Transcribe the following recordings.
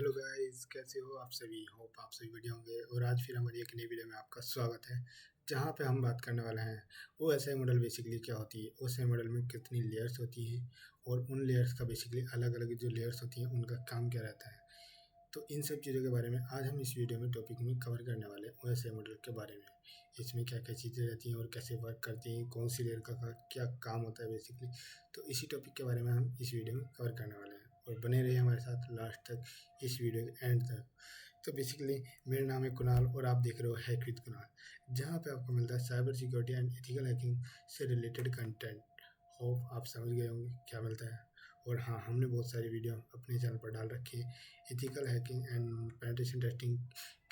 Hello guys, कैसे हो आप सभी। होप आप सभी बढ़िया होंगे। और आज फिर हमारी एक नई वीडियो में आपका स्वागत है, जहां पे हम बात करने वाले हैं O S I model basically क्या होती है, ओ एस आई मॉडल में कितनी लेयर्स होती हैं और उन लेयर्स का बेसिकली अलग अलग जो लेयर्स होती हैं उनका काम क्या रहता है। तो इन सब चीज़ों के बारे में आज हम इस वीडियो में टॉपिक में कवर करने वाले हैं, ओ एस आई मॉडल के बारे में। इसमें क्या क्या चीज़ें रहती हैं और कैसे वर्क करती हैं, कौन सी लेयर का क्या काम होता है बेसिकली। तो इसी टॉपिक के बारे में हम इस वीडियो में कवर करने वाले हैं, और बने रहिए हमारे साथ लास्ट तक, इस वीडियो के एंड तक। तो बेसिकली मेरा नाम है कुणाल और आप देख रहे हो हैक विद कुणाल, जहाँ पे आपको मिलता है cyber security and ethical hacking से रिलेटेड कंटेंट। होप आप समझ गए होंगे क्या मिलता है। और हाँ, हमने बहुत सारी वीडियो अपने चैनल पर डाल रखी है ethical hacking and penetration testing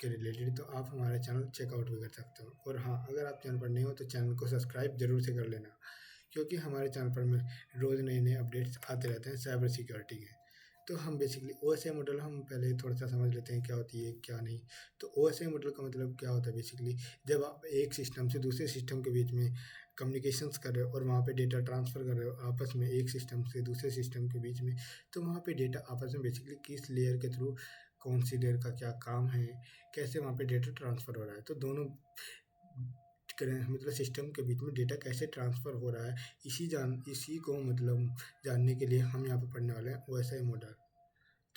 के रिलेटेड, तो आप हमारा चैनल चेकआउट भी कर सकते हो। और हाँ, अगर आप चैनल पर नए हो तो चैनल को सब्सक्राइब जरूर से कर लेना, क्योंकि हमारे चैनल पर में रोज़ नए नए अपडेट्स आते रहते हैं साइबर सिक्योरिटी के। तो हम basically O S I model हम पहले थोड़ा सा समझ लेते हैं क्या होती है क्या नहीं। तो ओ एस आई मॉडल का मतलब क्या होता है बेसिकली, जब आप एक सिस्टम से दूसरे सिस्टम के बीच में कम्युनिकेशंस कर रहे हो और वहाँ पे डेटा ट्रांसफ़र कर रहे हो आपस में, एक सिस्टम से दूसरे सिस्टम के बीच में, तो वहाँ पे डेटा आपस में बेसिकली किस लेयर के थ्रू, कौन सी लेयर का क्या काम है, कैसे वहाँ पे डेटा ट्रांसफ़र हो रहा है। तो दोनों मतलब सिस्टम के बीच में डेटा कैसे ट्रांसफ़र हो रहा है, इसी को मतलब जानने के लिए हम यहाँ पे पढ़ने वाले हैं ओ एस आई मॉडल।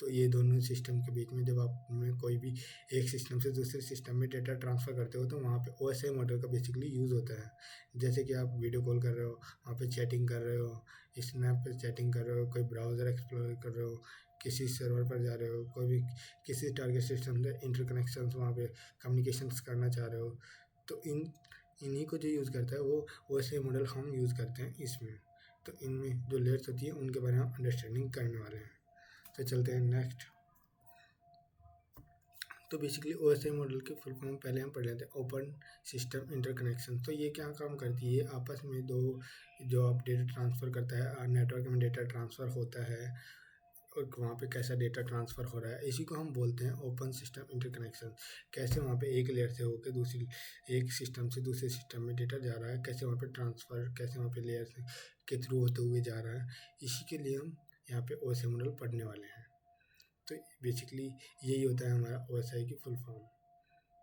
तो ये दोनों सिस्टम के बीच में जब आप में कोई भी एक सिस्टम से दूसरे सिस्टम में डेटा ट्रांसफ़र करते हो तो वहाँ पे ओ एस आई मॉडल का बेसिकली यूज़ होता है। जैसे कि आप वीडियो कॉल कर रहे हो, वहाँ पे चैटिंग कर रहे हो, स्नैप पे चैटिंग कर रहे हो, कोई ब्राउज़र एक्सप्लोर कर रहे हो, किसी सर्वर पर जा रहे हो, कोई भी किसी टारगेट सिस्टम से इंटरकनेक्शंस वहाँ पे कम्युनिकेशंस करना चाह रहे हो, तो इन्हीं को जो यूज़ करता है वो ओ एस आई मॉडल हम यूज़ करते हैं इसमें। तो इनमें जो लेयर्स होती है उनके बारे में हम अंडरस्टैंडिंग करने वाले हैं। तो चलते हैं नेक्स्ट। तो basically O S I model के फुल फॉर्म पहले हम पढ़ लेते हैं, ओपन सिस्टम इंटरकनेक्शन। तो ये क्या काम करती है, आपस में दो जो आप डेटा ट्रांसफ़र करता है, नेटवर्क में डेटा ट्रांसफ़र होता है और वहाँ पे कैसा डेटा ट्रांसफ़र हो रहा है, इसी को हम बोलते हैं ओपन सिस्टम इंटरकनेक्शन। कैसे वहाँ पे एक लेयर से होकर दूसरी, एक सिस्टम से दूसरे सिस्टम में डेटा जा रहा है, कैसे वहाँ पे ट्रांसफ़र, कैसे वहाँ पे लेयर के थ्रू होते हुए जा रहा है, इसी के लिए हम यहाँ पे ओ एस आई मॉडल पढ़ने वाले हैं। तो बेसिकली यही होता है हमारा ओ एस आई की फुल फॉर्म।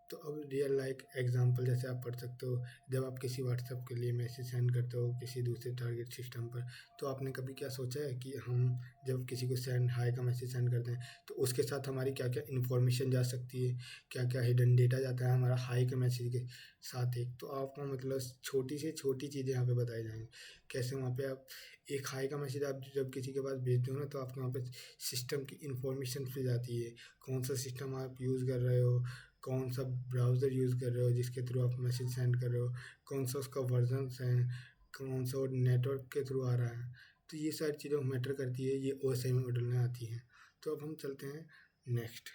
तो अब रियल लाइक एग्जांपल जैसे आप पढ़ सकते हो, जब आप किसी व्हाट्सएप के लिए मैसेज सेंड करते हो किसी दूसरे टारगेट सिस्टम पर, तो आपने कभी क्या सोचा है कि हम जब किसी को हाई का मैसेज सेंड करते हैं तो उसके साथ हमारी क्या क्या इन्फॉर्मेशन जा सकती है, क्या क्या हिडन डेटा जाता है हमारा हाई के मैसेज के साथ। एक तो आपको मतलब छोटी से छोटी चीज़ें यहाँ पे बताई जाएंगी, कैसे वहाँ पे आप एक हाई का मैसेज आप जब किसी के पास भेजते हो ना, तो आपके वहाँ पे सिस्टम की इन्फॉर्मेशन फिर जाती है, कौन सा सिस्टम आप यूज़ कर रहे हो, कौन सा ब्राउज़र यूज़ कर रहे हो जिसके थ्रू आप मैसेज सेंड कर रहे हो, कौन सा उसका वर्जन्स है, कौन सा नेटवर्क के थ्रू आ रहा है। तो ये सारी चीज़ें मैटर करती है, ये ओ एस आई मॉडल में आती हैं। तो अब हम चलते हैं नेक्स्ट।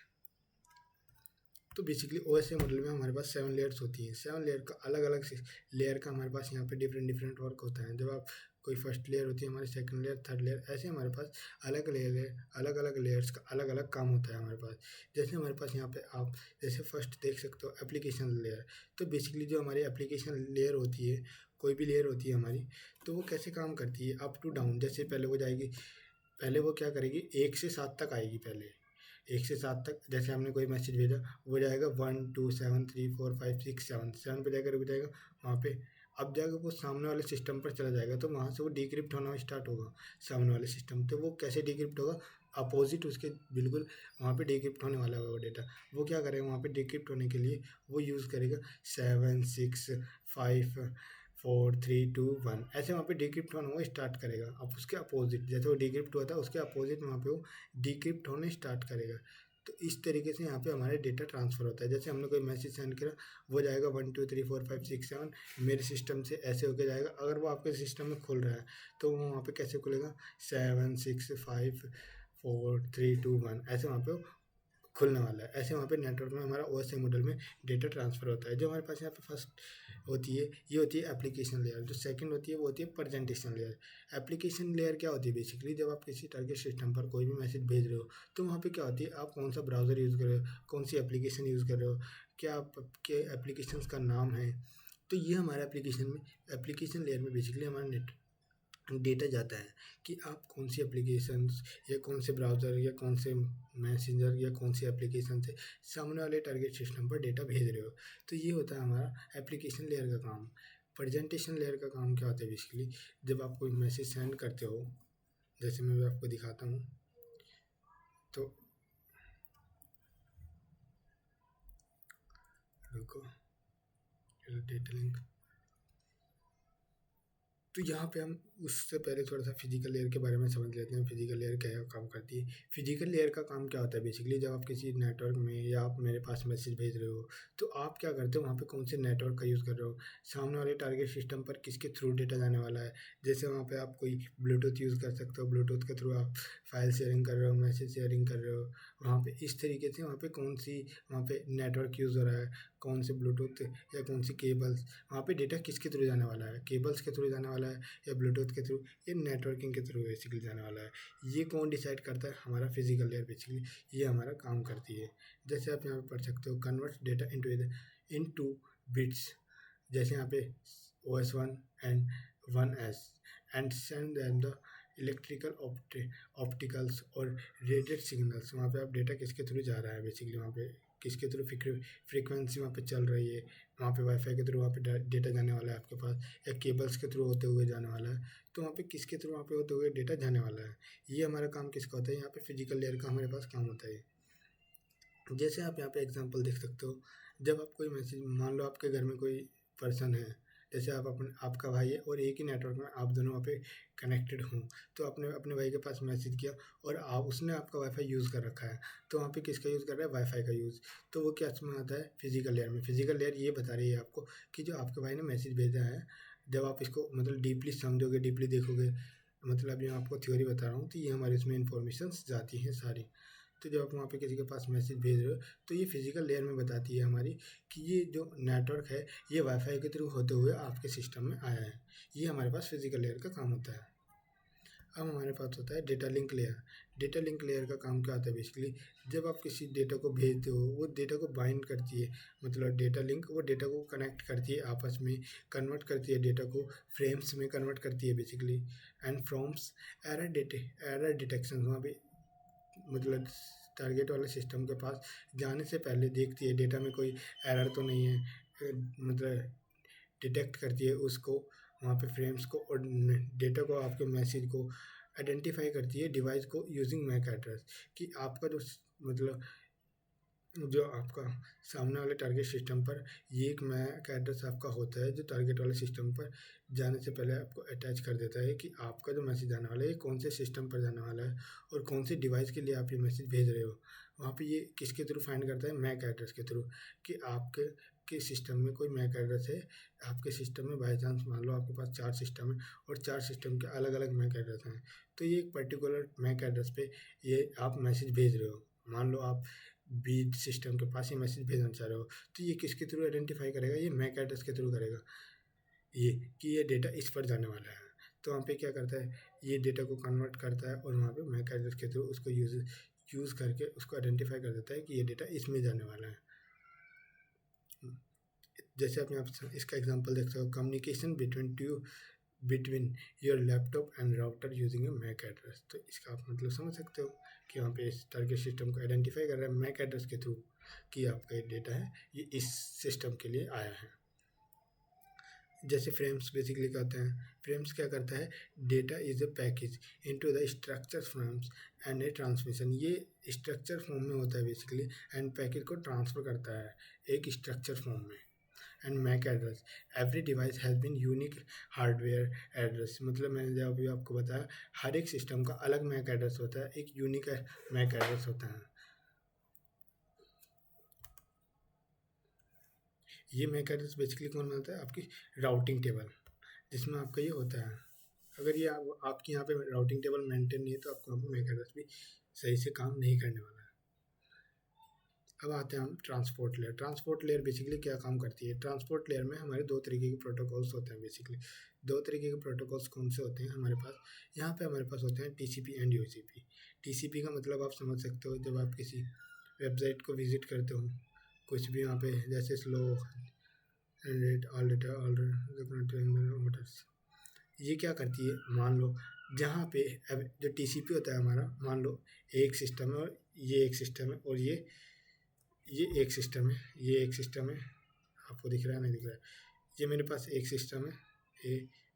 तो basically O S I model में हमारे पास 7 लेयर्स होती हैं। 7 लेयर का अलग अलग लेयर का हमारे पास यहाँ पे डिफरेंट वर्क होता है। जब आप कोई फर्स्ट लेयर होती है हमारी, सेकंड लेयर, थर्ड लेयर, ऐसे हमारे पास अलग अलग लेयर्स का अलग अलग काम होता है हमारे पास। जैसे हमारे पास यहाँ पे आप जैसे फर्स्ट देख सकते हो एप्लीकेशन लेयर। तो बेसिकली जो हमारी एप्लीकेशन लेयर होती है, कोई भी लेयर होती है हमारी, तो वो कैसे काम करती है, अप टू डाउन। जैसे पहले वो जाएगी, पहले वो क्या करेगी, 1 से 7 तक आएगी। पहले 1 से 7 तक, जैसे हमने कोई मैसेज भेजा, वो जाएगा 1 2 7 3 4 5 6 7 पे जाकर रुक जाएगा वहाँ पे। अब जाकर वो सामने वाले सिस्टम पर चला जाएगा, तो वहाँ से वो डिक्रिप्ट होना स्टार्ट होगा सामने वाले सिस्टम। तो वो कैसे डिक्रिप्ट होगा, अपोजिट उसके बिल्कुल वहाँ पे डिक्रिप्ट होने वाला होगा वो डेटा। वो क्या करेगा वहाँ पे डिक्रिप्ट होने के लिए, वो यूज़ करेगा 7 6 5 4 3 2 1, ऐसे वहाँ पे डिक्रिप्ट होना वो स्टार्ट करेगा। अब उसके अपोजिट, जैसे वो डिक्रिप्ट हुआ था उसके अपोजिट वहाँ पे वो डिक्रिप्ट होने स्टार्ट करेगा। तो इस तरीके से यहाँ पे हमारे डेटा ट्रांसफ़र होता है। जैसे हमने कोई मैसेज सेंड करा, वो जाएगा 1 2 3 4 5 6 7 मेरे सिस्टम से ऐसे होके जाएगा। अगर वो आपके सिस्टम में खुल रहा है तो वो वहाँ पे कैसे खुलेगा, 7 6 5 4 3 2 1, ऐसे वहाँ पे खुलने वाला है। ऐसे वहाँ पे नेटवर्क में हमारा ओ एस आई मॉडल में डेटा ट्रांसफ़र होता है। जो हमारे पास यहाँ पे फर्स्ट होती है, ये होती है एप्लीकेशन लेयर। जो सेकंड होती है वो होती है प्रेजेंटेशन लेयर। एप्लीकेशन लेयर क्या होती है, बेसिकली जब आप किसी टारगेट सिस्टम पर कोई भी मैसेज भेज रहे हो, तो वहाँ पे क्या होती है, आप कौन सा ब्राउज़र यूज़ कर रहे हो, कौन सी एप्लीकेशन यूज़ कर रहे हो, क्या आपके एप्लीकेशन का नाम है। तो ये हमारे एप्लीकेशन लेयर में बेसिकली हमारा डेटा जाता है कि आप कौन सी एप्लीकेशंस या कौन से ब्राउज़र या कौन से मैसेंजर या कौन सी एप्लीकेशन से सामने वाले टारगेट सिस्टम पर डेटा भेज रहे हो। तो ये होता है हमारा एप्लीकेशन लेयर का काम। प्रेजेंटेशन लेयर का काम क्या होता है बेसिकली, जब आप कोई मैसेज सेंड करते हो, जैसे मैं आपको दिखाता हूँ, तो रुको, डेटा लिंक। तो यहाँ पे हम उससे पहले थोड़ा सा फिजिकल लेयर के बारे में समझ लेते हैं। फिजिकल लेयर क्या काम करती है। फिजिकल लेयर का काम क्या होता है बेसिकली, जब आप किसी नेटवर्क में या आप मेरे पास मैसेज भेज रहे हो, तो आप क्या करते हो, वहाँ पे कौन से नेटवर्क का यूज़ कर रहे हो, सामने वाले टारगेट सिस्टम पर किसके थ्रू डेटा जाने वाला है। जैसे वहाँ पर आप कोई ब्लूटूथ यूज़ कर सकते हो, ब्लूटूथ के थ्रू आप फाइल शेयरिंग कर रहे हो, मैसेज शेयरिंग कर रहे हो। वहाँ पर इस तरीके से वहाँ पर कौन सी वहाँ पर नेटवर्क यूज़ हो रहा है, कौन से ब्लूटूथ या कौन सी केबल्स, वहाँ पे डेटा किसके थ्रू जाने वाला है, केबल्स के थ्रू जाने वाला है या ब्लूटूथ के थ्रू या नेटवर्किंग के थ्रू बेसिकली जाने वाला है। ये कौन डिसाइड करता है, हमारा फिजिकल लेयर बेसिकली ये हमारा काम करती है। जैसे आप यहाँ पे पढ़ सकते हो, कन्वर्ट डेटा इनटू बिट्स, जैसे यहाँ पे OS1 and 1S and send them the electrical opticals और रेडिएट सिग्नल्स। वहाँ पे आप डेटा किसके थ्रू जा रहा है बेसिकली, वहाँ पे किसके थ्रू फ्रीक्वेंसी वहाँ पे चल रही है, वहाँ पे वाईफाई के थ्रू वहाँ पे डेटा जाने वाला है आपके पास, या केबल्स के थ्रू होते हुए जाने वाला है। तो वहाँ पे किसके थ्रू वहाँ पे होते हुए डेटा जाने वाला है। ये हमारा काम किसका होता है, यहाँ पे फिजिकल लेयर का हमारे पास काम होता है। जैसे आप यहाँ पे एग्जांपल देख सकते हो, जब आप कोई मैसेज, मान लो आपके घर में कोई पर्सन है, जैसे आप आपका भाई है और एक ही नेटवर्क में आप दोनों वहाँ पे कनेक्टेड हों, तो आपने अपने भाई के पास मैसेज किया और उसने आपका वाईफाई यूज़ कर रखा है, तो वहाँ पे किसका यूज़ कर रहा है, वाईफाई का यूज़। तो वो क्या इसमें आता है, फिजिकल लेयर में। फिजिकल लेयर ये बता रही है आपको कि जो आपके भाई ने मैसेज भेजा है, जब आप इसको मतलब डीपली समझोगे, डीपली देखोगे, मतलब अभी मैं आपको थ्योरी बता रहा हूँ, तो ये हमारे इसमें इन्फॉर्मेशन जाती हैं सारी। तो जब आप वहाँ पे किसी के पास मैसेज भेज रहे हो, तो ये फिजिकल लेयर में बताती है हमारी कि ये जो नेटवर्क है ये वाईफाई के थ्रू होते हुए आपके सिस्टम में आया है। ये हमारे पास फिजिकल लेयर का काम होता है। अब हमारे पास होता है data link layer. Data link layer का काम क्या होता है बेसिकली, जब आप किसी डेटा को भेजते हो, वो डेटा को बाइंड करती है, मतलब डेटा लिंक वो डेटा को कनेक्ट करती है आपस में, कन्वर्ट करती है डेटा को, फ्रेम्स में कन्वर्ट करती है basically, and firms error detection, वहाँ पे मतलब टारगेट वाले सिस्टम के पास जाने से पहले देखती है डेटा में कोई एरर तो नहीं है, मतलब डिटेक्ट करती है उसको, वहाँ पे फ्रेम्स को और डेटा को, आपके मैसेज को आइडेंटिफाई करती है डिवाइस को यूजिंग मैक एड्रेस, कि आपका जो मतलब जो आपका सामने वाले टारगेट सिस्टम पर ये एक मैक एड्रेस आपका होता है, जो टारगेट वाले सिस्टम पर जाने से पहले आपको अटैच कर देता है कि आपका जो मैसेज आने वाला है कौन से सिस्टम पर जाने वाला है और कौन से डिवाइस के लिए आप ये मैसेज भेज रहे हो। वहाँ पे ये किसके थ्रू फाइंड करता है, मैक एड्रेस के थ्रू, कि आपके सिस्टम में कोई मैक एड्रेस है। आपके सिस्टम में बाई चांस मान लो आपके पास 4 सिस्टम है और 4 सिस्टम के अलग अलग मैक एड्रेस हैं, तो ये एक पर्टिकुलर मैक एड्रेस पे ये आप मैसेज भेज रहे हो। मान लो आप बीट सिस्टम के पास ये मैसेज भेजना चाह रहे हो, तो ये किसके थ्रू आइडेंटिफाई करेगा, ये मैक एड्रेस के थ्रू करेगा ये, कि ये डेटा इस पर जाने वाला है। तो वहाँ पे क्या करता है, ये डेटा को कन्वर्ट करता है और वहाँ पे मैक एड्रेस के थ्रू उसको यूज़ करके उसको आइडेंटिफाई कर देता है कि ये डेटा इसमें जाने वाला है। जैसे आप यहाँ पर इसका एग्जांपल देख सकते हो, communication between your laptop and router using a MAC address. तो इसका आप मतलब समझ सकते हो कि वहाँ पे इस टारगेट सिस्टम को आइडेंटिफाई कर रहा है मैक एड्रेस के थ्रू कि आपका ये डेटा है ये इस सिस्टम के लिए आया है। जैसे फ्रेम्स बेसिकली कहते हैं, फ्रेम्स क्या करता है, data is a package into the structure frames and a transmission. ये स्ट्रक्चर फॉर्म में होता है बेसिकली, एंड पैकेज को ट्रांसफ़र करता है एक स्ट्रक्चर फॉर्म में। And MAC address, every device has been unique hardware address, मतलब मैंने जब अभी आपको बताया हर एक सिस्टम का अलग मैक एड्रेस होता है, एक यूनिक मैक एड्रेस होता है। ये मैक एड्रेस बेसिकली कौन बनाता है, आपकी राउटिंग टेबल, जिसमें आपका ये होता है। अगर ये आपके यहाँ पे राउटिंग टेबल मेंटेन नहीं है तो आपको मैक एड्रेस भी सही से काम नहीं करने वाला है। अब आते हैं हम transport layer. Transport layer basically क्या काम करती है, ट्रांसपोर्ट लेयर में हमारे दो तरीके के प्रोटोकॉल्स होते हैं बेसिकली। दो तरीके के प्रोटोकॉल्स कौन से होते हैं हमारे पास, यहाँ पे हमारे पास होते हैं टीसीपी एंड यूसीपी। टीसीपी का मतलब आप समझ सकते हो, जब आप किसी वेबसाइट को विजिट करते हो, कुछ भी यहाँ पे जैसे स्लो ऑल ये क्या करती है, मान लो जहाँ पे अब जो टीसीपी होता है हमारा, मान लो एक सिस्टम है और ये एक सिस्टम है और ये एक सिस्टम है, ये एक सिस्टम है, आपको दिख रहा है नहीं दिख रहा है, ये मेरे पास एक सिस्टम है,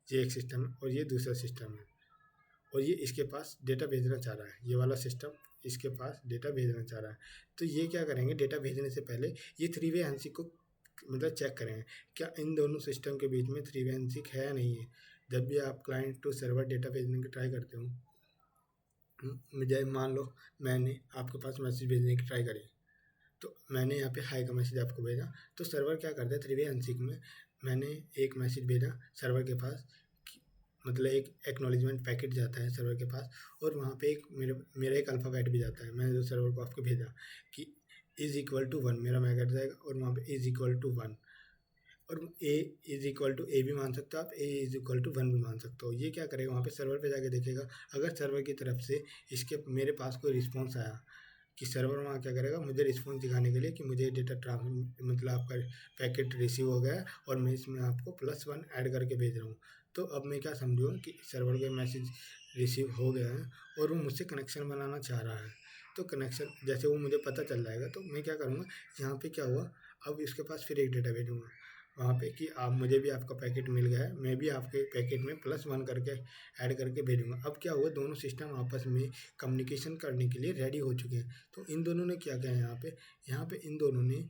ये एक सिस्टम है और ये दूसरा सिस्टम है, और ये इसके पास डेटा भेजना चाह रहा है, ये वाला सिस्टम इसके पास डेटा भेजना चाह रहा है। तो ये क्या करेंगे, डेटा भेजने से पहले ये थ्री वे हैंडशेक को मतलब चेक करेंगे क्या इन दोनों सिस्टम के बीच में थ्री वे हैंडशेक है या नहीं है। जब भी आप क्लाइंट टू सर्वर डेटा भेजने की ट्राई करते हो, मुझे मान लो मैंने आपके पास मैसेज भेजने की ट्राई करी, तो मैंने यहाँ पे हाई का मैसेज आपको भेजा, तो सर्वर क्या करता है, थ्री वे हैंडशेक में मैंने एक मैसेज भेजा सर्वर के पास, मतलब एक एक्नॉलेजमेंट पैकेट जाता है सर्वर के पास, और वहाँ पे एक मेरा एक अल्फ़ाबेट भी जाता है, मैंने जो सर्वर को आपको भेजा कि इज़ इक्वल टू वन, मेरा मैसेज जाएगा और वहाँ पे इज़ इक्वल टू वन, और A is equal to A भी मान सकते हो आप, A is equal to one भी मान सकते हो। ये क्या करेगा, वहाँ पे सर्वर पे जाके देखेगा, अगर सर्वर की तरफ से इसके मेरे पास कोई रिस्पॉन्स आया, कि सर्वर वहाँ क्या करेगा, मुझे रिस्पॉन्स दिखाने के लिए कि मुझे डेटा ट्रांसफर मतलब आपका पैकेट रिसीव हो गया है और मैं इसमें आपको +1 ऐड करके भेज रहा हूँ। तो अब मैं क्या समझूँ कि सर्वर का मैसेज रिसीव हो गया है और वो मुझसे कनेक्शन बनाना चाह रहा है। तो कनेक्शन जैसे वो मुझे पता चल जाएगा, तो मैं क्या करूँगा, यहाँ पे क्या हुआ, अब इसके पास फिर एक डेटा भेजूँगा वहाँ पे कि आप मुझे भी आपका पैकेट मिल गया है, मैं भी आपके पैकेट में +1 करके ऐड करके भेजूँगा। अब क्या हुआ, दोनों सिस्टम आपस में कम्युनिकेशन करने के लिए रेडी हो चुके हैं। तो इन दोनों ने क्या किया यहाँ पे इन दोनों ने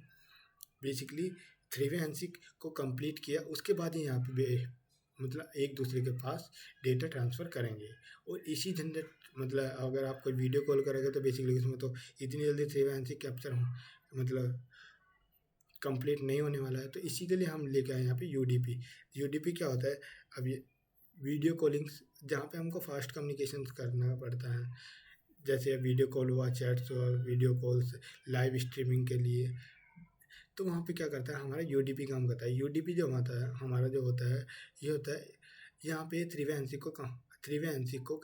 बेसिकली थ्री वे हैंडशेक को कंप्लीट किया, उसके बाद ही यहाँ पे मतलब एक दूसरे के पास डेटा ट्रांसफ़र करेंगे। और इसी झंझट मतलब अगर आप कोई वीडियो कॉल करोगे तो बेसिकली उसमें तो इतनी जल्दी थ्री वे हैंडशेक कैप्चर मतलब कंप्लीट नहीं होने वाला है। तो इसी के लिए हम लेके आए यहाँ पे यूडीपी। यूडीपी क्या होता है, अब ये वीडियो कॉलिंग्स जहाँ पे हमको फास्ट कम्युनिकेशन करना पड़ता है, जैसे वीडियो कॉल हुआ, चैट्स हुआ, वीडियो कॉल्स, लाइव स्ट्रीमिंग के लिए, तो वहाँ पे क्या करता है हमारा यूडीपी काम करता है। यूडीपी जो होता है हमारा जो होता है, ये होता है यहाँ पे थ्री वे हैंडशेक को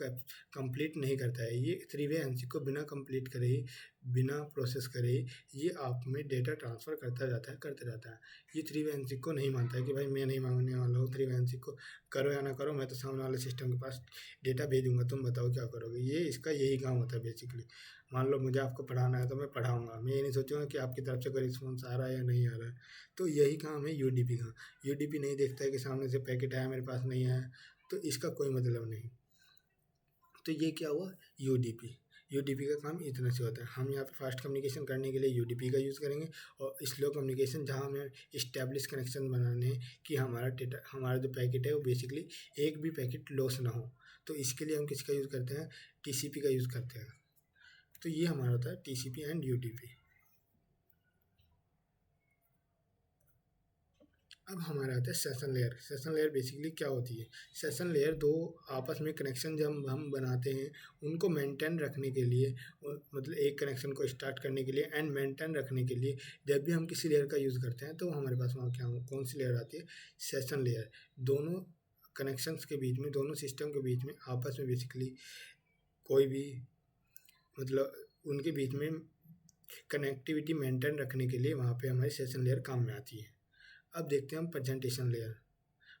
कंप्लीट नहीं करता है। ये थ्री वे हैंडशेक को बिना कंप्लीट करे ही, बिना प्रोसेस करे ही ये आप में डेटा ट्रांसफ़र करता जाता है। ये थ्री वे हैंडशेक को नहीं मानता है कि भाई मैं नहीं मांगने वाला हूँ थ्री वे हैंडशेक को, करो या ना करो, मैं तो सामने वाले सिस्टम के पास डेटा भेजूँगा, तुम बताओ क्या करोगे। ये इसका यही काम होता है बेसिकली। मान लो मुझे आपको पढ़ाना है तो मैं पढ़ाऊँगा, मैं ये नहीं सोचूँगा कि आपकी तरफ से कोई रिस्पॉन्स आ रहा है या नहीं आ रहा है। तो यही काम है यूडीपी का। यूडीपी नहीं देखता है कि सामने से पैकेट आया मेरे पास नहीं आया, तो इसका कोई मतलब नहीं। तो ये क्या हुआ, यूडीपी। यूडीपी का काम इतना से होता है। हम यहाँ पे फास्ट कम्युनिकेशन करने के लिए यूडीपी का यूज़ करेंगे, और स्लो कम्युनिकेशन जहाँ हमें इस्टेब्लिश कनेक्शन बनाने हैं कि हमारा जो पैकेट है वो बेसिकली एक भी पैकेट लॉस ना हो, तो इसके लिए हम किसका यूज़ करते हैं, टीसीपी का यूज़ करते हैं। तो ये हमारा होता है टीसीपी एंड यूडीपी। अब हमारा आता है session layer. Session layer basically क्या होती है, सेशन लेयर दो आपस में कनेक्शन जब हम बनाते हैं उनको मेंटेन रखने के लिए, मतलब एक कनेक्शन को स्टार्ट करने के लिए एंड मेंटेन रखने के लिए जब भी हम किसी लेयर का यूज़ करते हैं तो हमारे पास वहाँ क्या कौन सी लेयर आती है, सेशन लेयर। दोनों कनेक्शंस के बीच में, दोनों सिस्टम के बीच में आपस में बेसिकली कोई भी मतलब उनके बीच में कनेक्टिविटी मेंटेन रखने के लिए वहाँ पे हमारी सेशन लेयर काम में आती है। अब देखते हैं हम प्रेजेंटेशन लेयर।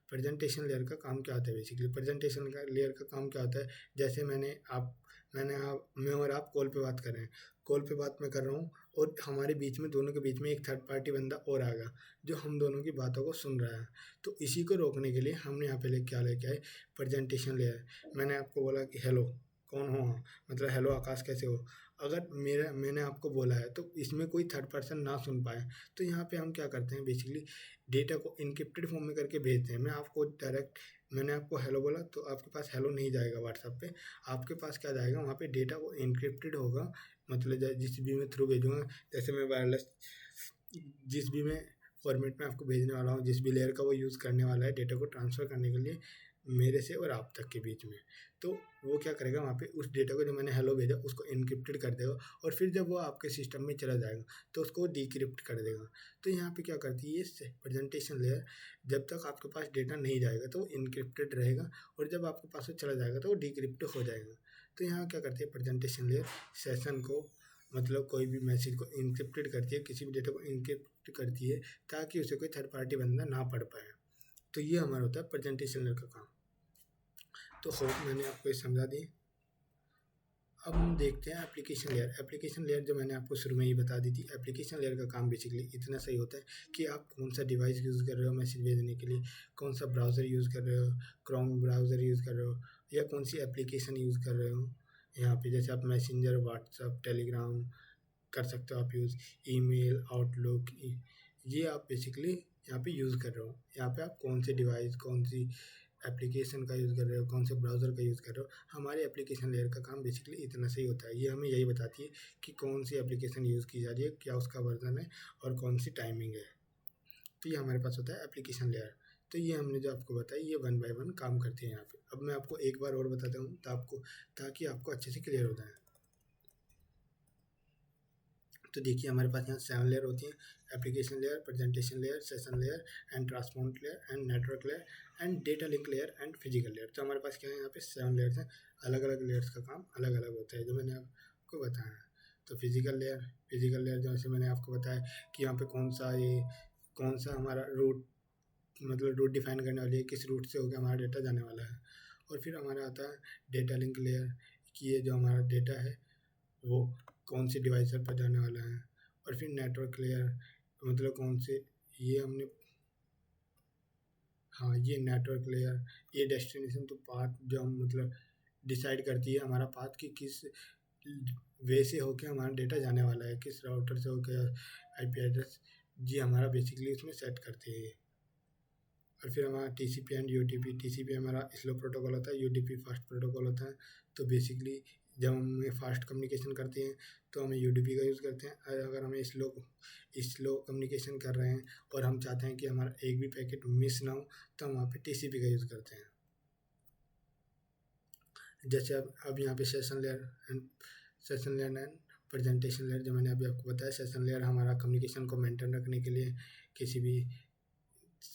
प्रेजेंटेशन लेयर का काम क्या होता है, बेसिकली प्रेजेंटेशन का लेयर का काम क्या होता है, जैसे मैं और आप कॉल पे बात कर रहे हैं, कॉल पे बात मैं कर रहा हूँ और हमारे बीच में, दोनों के बीच में एक थर्ड पार्टी बंदा और आ गया जो हम दोनों की बातों को सुन रहा है। तो इसी को रोकने के लिए हमने यहाँ पे क्या लेके आए, प्रेजेंटेशन लेयर। मैंने आपको बोला कि हेलो कौन हो, मतलब हेलो आकाश कैसे हो, अगर मैंने आपको बोला है तो इसमें कोई थर्ड पर्सन ना सुन पाए, तो यहाँ पे हम क्या करते हैं, बेसिकली डेटा को इनक्रिप्टेड फॉर्म में करके भेजते हैं। मैंने आपको हेलो बोला तो आपके पास हेलो नहीं जाएगा व्हाट्सएप पे, आपके पास क्या जाएगा, वहाँ पे डेटा वो इनक्रिप्टेड होगा, मतलब जिस भी मैं थ्रू भेजूँगा, जैसे मैं वायरलेस जिस भी मैं फॉर्मेट में आपको भेजने वाला हूँ, जिस भी लेयर का वो यूज़ करने वाला है डेटा को ट्रांसफ़र करने के लिए मेरे से और आप तक के बीच में, तो वो क्या करेगा, वहाँ पे उस डेटा को जो मैंने हेलो भेजा उसको इनक्रिप्टेड कर देगा, और फिर जब वो आपके सिस्टम में चला जाएगा तो उसको डिक्रिप्ट कर देगा। तो यहाँ पे क्या करती है ये प्रेजेंटेशन लेयर, जब तक आपके पास डेटा नहीं जाएगा तो वो इनक्रिप्टेड रहेगा, और जब आपके पास वो चला जाएगा तो वो डिक्रिप्ट हो जाएगा। तो यहाँ क्या करती है प्रेजेंटेशन लेयर, सेशन को मतलब कोई भी मैसेज को इनक्रिप्टेड करती है, किसी भी डेटा को इनक्रिप्ट करती है ताकि उसे कोई थर्ड पार्टी बंदा ना पढ़ पाए। तो ये हमारा होता है प्रेजेंटेशन लेयर का काम। तो होप मैंने आपको ये समझा दी। अब हम देखते हैं एप्लीकेशन लेयर। एप्लीकेशन लेयर जो मैंने आपको शुरू में ही बता दी थी, एप्लीकेशन लेयर का काम बेसिकली इतना सही होता है कि आप कौन सा डिवाइस यूज़ कर रहे हो मैसेज भेजने के लिए, कौन सा ब्राउज़र यूज़ कर रहे हो, क्रोम ब्राउज़र यूज़ कर रहे हो, या कौन सी एप्लीकेशन यूज़ कर रहे हो। यहाँ पे जैसे आप मैसेंजर, व्हाट्सअप, टेलीग्राम कर सकते हो आप यूज़, ईमेल, आउटलुक, ये आप बेसिकली यहाँ पे यूज़ कर रहे हो। यहाँ पे आप कौन से डिवाइस, कौन सी एप्लीकेशन का यूज़ कर रहे हो, कौन से ब्राउज़र का यूज़ कर रहे हो। हमारे एप्लीकेशन लेयर का काम बेसिकली इतना सही होता है। ये हमें यही बताती है कि कौन सी एप्लीकेशन यूज़ की जा रही है, क्या उसका वर्जन है और कौन सी टाइमिंग है। तो ये हमारे पास होता है एप्लीकेशन लेयर। तो ये हमने जो आपको बताया ये वन बाय वन काम करती है यहाँ पे। अब मैं आपको एक बार और बताता हूँ ताकि आपको अच्छे से क्लियर हो जाए। तो देखिए हमारे पास यहाँ 7 लेयर होती हैं: application layer, presentation layer, session layer and transport layer and network layer and data link layer and physical layer. तो हमारे पास क्या है, यहाँ पे 7 लेयर्स हैं। अलग अलग लेयर्स का काम अलग अलग होता है जो मैंने आपको बताया है। तो फिजिकल लेयर जैसे मैंने आपको बताया कि यहाँ पे कौन सा हमारा रूट, मतलब रूट डिफाइन करने वाली है, किस रूट से होकर हमारा डेटा जाने वाला है। और फिर हमारा आता है डेटा लिंक लेयर कि ये जो हमारा डेटा है वो कौन सी डिवाइस पर जाने वाला है। और फिर नेटवर्क लेयर, मतलब कौन से, ये हमने, हाँ ये नेटवर्क लेयर, ये डेस्टिनेशन तो पाथ जो हम मतलब डिसाइड करती है हमारा पाथ कि किस वे से होके हमारा डेटा जाने वाला है, किस राउटर से होके आईपी एड्रेस, जी हमारा बेसिकली उसमें सेट करती है। और फिर हमारा टीसीपी एंड यूडीपी। टीसीपी हमारा स्लो प्रोटोकॉल होता है, यूडीपी फास्ट प्रोटोकॉल होता है। तो बेसिकली जब हम फास्ट कम्युनिकेशन करते हैं तो हमें यूडीपी का यूज़ करते हैं, और अगर हमें स्लो कम्युनिकेशन कर रहे हैं और हम चाहते हैं कि हमारा एक भी पैकेट मिस ना हो तो हम वहाँ पे टीसीपी का यूज़ करते हैं। जैसे अब यहाँ पे session layer and presentation layer जो मैंने अभी आपको बताया। सेशन लेयर हमारा कम्युनिकेशन को मेंटेन रखने के लिए, किसी भी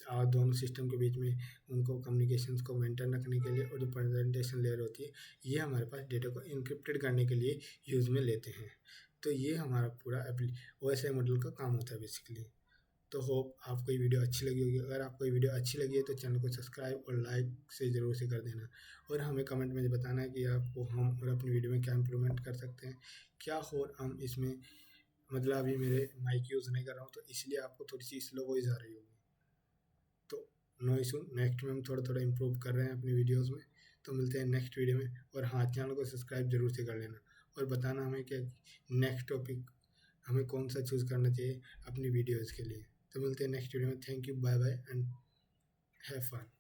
दोनों सिस्टम के बीच में उनको कम्युनिकेशंस को मेंटेन रखने के लिए। और जो प्रेजेंटेशन लेयर होती है ये हमारे पास डेटा को इनक्रिप्टेड करने के लिए यूज़ में लेते हैं। तो ये हमारा पूरा OSI मॉडल का काम होता है बेसिकली। तो होप आपको ये वीडियो अच्छी लगी होगी। अगर आपको ये वीडियो अच्छी लगी है तो चैनल को सब्सक्राइब और लाइक से ज़रूर से कर देना। और हमें कमेंट में बताना है कि आपको हम और अपनी वीडियो में क्या इम्प्रूवमेंट कर सकते हैं, क्या और हम इसमें, मतलब अभी मेरे माइक यूज़ नहीं कर रहा हूँ तो इसलिए आपको थोड़ी सी स्लो वॉइस आ रही होगी। तो नो इशू, नेक्स्ट में हम थोड़ा थोड़ा इम्प्रूव कर रहे हैं अपनी वीडियोस में। तो मिलते हैं नेक्स्ट वीडियो में। और हाँ, चैनल को सब्सक्राइब जरूर से कर लेना और बताना हमें क्या नेक्स्ट टॉपिक हमें कौन सा चूज़ करना चाहिए अपनी वीडियोज़ के लिए। तो मिलते हैं नेक्स्ट वीडियो में। Thank you, bye bye and have fun.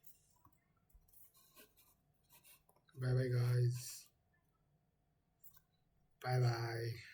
Bye bye guys, bye bye.